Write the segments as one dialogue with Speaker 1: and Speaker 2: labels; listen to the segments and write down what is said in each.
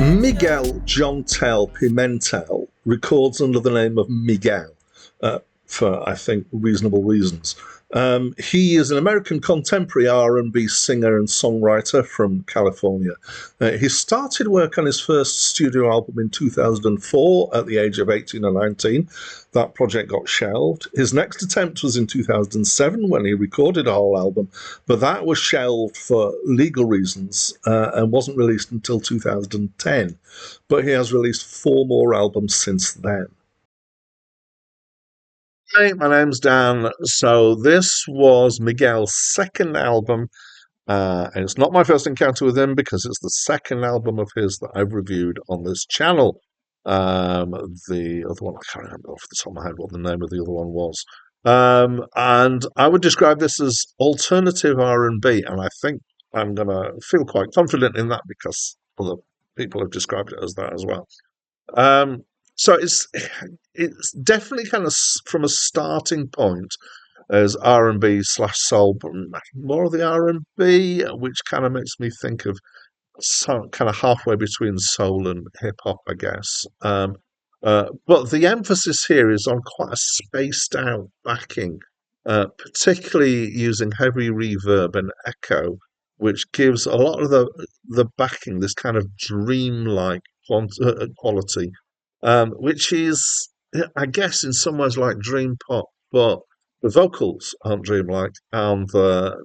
Speaker 1: Miguel John Tell Pimentel records under the name of Miguel for, I think, reasonable reasons. He is an American contemporary R&B singer and songwriter from California. He started work on his first studio album in 2004 at the age of 18 or 19. That project got shelved. His next attempt was in 2007 when he recorded a whole album, but that was shelved for legal reasons and wasn't released until 2010. But he has released four more albums since then. Hey, my name's Dan. So this was Miguel's second album, and it's not my first encounter with him because it's the second album of his that I've reviewed on this channel. The other one, I can't remember off the top of my head what the name of the other one was. And I would describe this as alternative R&B, and I think I'm gonna feel quite confident in that because other people have described it as that as well. Um, so it's definitely kind of from a starting point as R&B slash soul, but more of the R&B, which kind of makes me think of kind of halfway between soul and hip hop, I guess. But the emphasis here is on quite a spaced out backing, particularly using heavy reverb and echo, which gives a lot of the backing this kind of dreamlike quality, which is, I guess, in some ways like dream pop, but the vocals aren't dreamlike, and the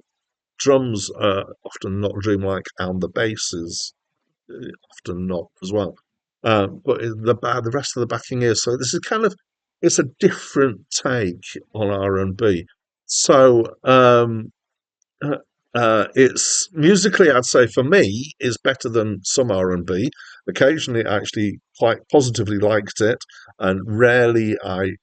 Speaker 1: drums are often not dreamlike, and the bass is often not as well. But the rest of the backing is so. This is kind of it's a different take on R&B. So it's musically, I'd say for me, is better than some R&B. Occasionally, I actually quite positively liked it, and rarely I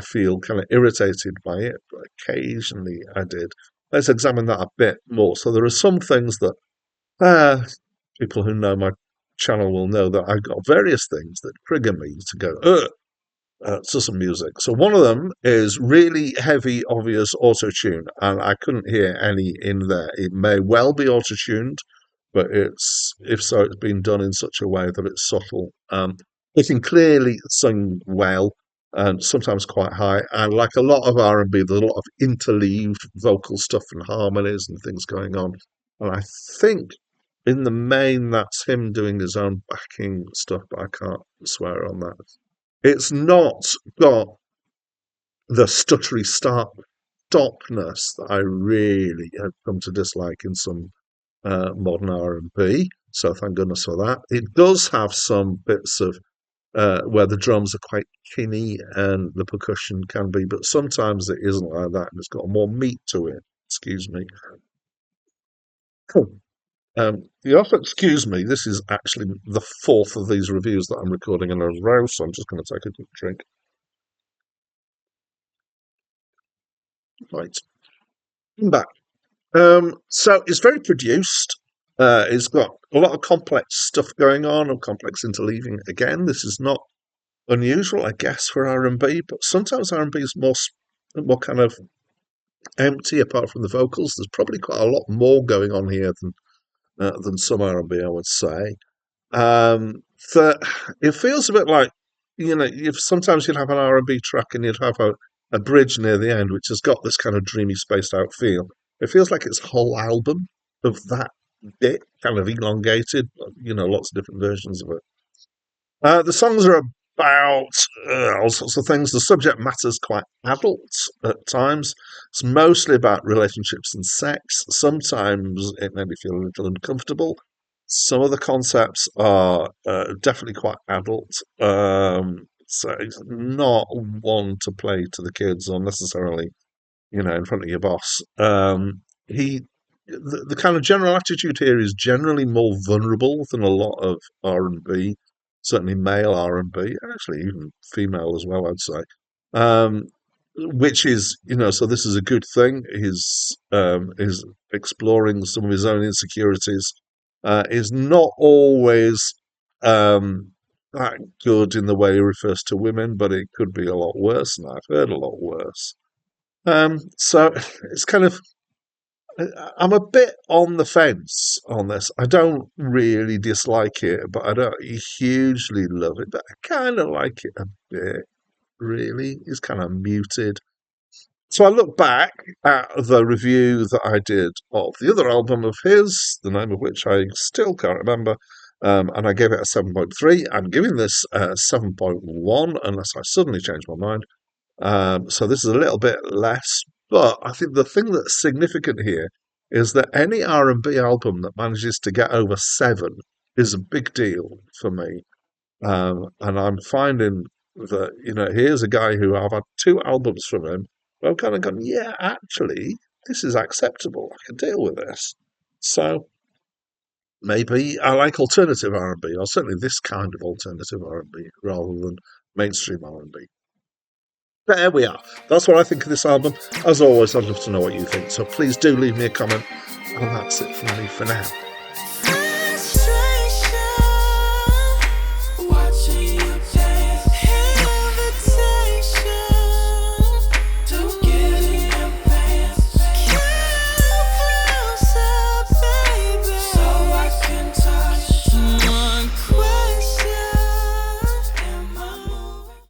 Speaker 1: feel kind of irritated by it, but occasionally I did. Let's examine that a bit more. So there are some things that people who know my channel will know that I've got various things that trigger me to go, to some music. So one of them is really heavy, obvious auto tune, and I couldn't hear any in there. It may well be auto tuned, but it's if so, it's been done in such a way that it's subtle. It can clearly sing well and sometimes quite high. And like a lot of R&B, there's a lot of interleaved vocal stuff and harmonies and things going on. And I think in the main, that's him doing his own backing stuff, but I can't swear on that. It's not got the stuttery stopness that I really have come to dislike in some modern R&B. So thank goodness for that. It does have some bits of where the drums are quite tinny and the percussion can be, but sometimes it isn't like that, and it's got more meat to it. Excuse me. You have to excuse me. This is actually the fourth of these reviews that I'm recording in a row, so I'm just going to take a quick drink. Right, I'm back. So it's very produced. It's got a lot of complex stuff going on and complex interleaving. Again, this is not unusual, I guess, for R&B, but sometimes R&B is more kind of empty apart from the vocals. There's probably quite a lot more going on here than some R&B, I would say. That it feels a bit like if sometimes you'd have an R&B track and you'd have a bridge near the end, which has got this kind of dreamy, spaced out feel. It feels like it's a whole album of that bit, kind of elongated. Lots of different versions of it. The songs are about all sorts of things. The subject matter is quite adult at times. It's mostly about relationships and sex. Sometimes it made me feel a little uncomfortable. Some of the concepts are definitely quite adult. So it's not one to play to the kids or necessarily, in front of your boss. He, the kind of general attitude here is generally more vulnerable than a lot of R&B, certainly male R&B, actually even female as well, I'd say. Um, which is, so this is a good thing. He's exploring some of his own insecurities. Is not always that good in the way he refers to women, but it could be a lot worse, and I've heard a lot worse. So it's kind of I'm a bit on the fence on this. I don't really dislike it, but I don't hugely love it. But I kind of like it a bit, really. It's kind of muted. So I look back at the review that I did of the other album of his, the name of which I still can't remember, and I gave it a 7.3. I'm giving this a 7.1 unless I suddenly change my mind. So this is a little bit less, but I think the thing that's significant here is that any R&B album that manages to get over 7 is a big deal for me. And I'm finding that, here's a guy who I've had 2 albums from him. Where I've kind of gone, yeah, actually, this is acceptable. I can deal with this. So maybe I like alternative R&B, or certainly this kind of alternative R&B, rather than mainstream R&B. There we are. That's what I think of this album. As always, I'd love to know what you think. So please do leave me a comment. And that's it from me for now.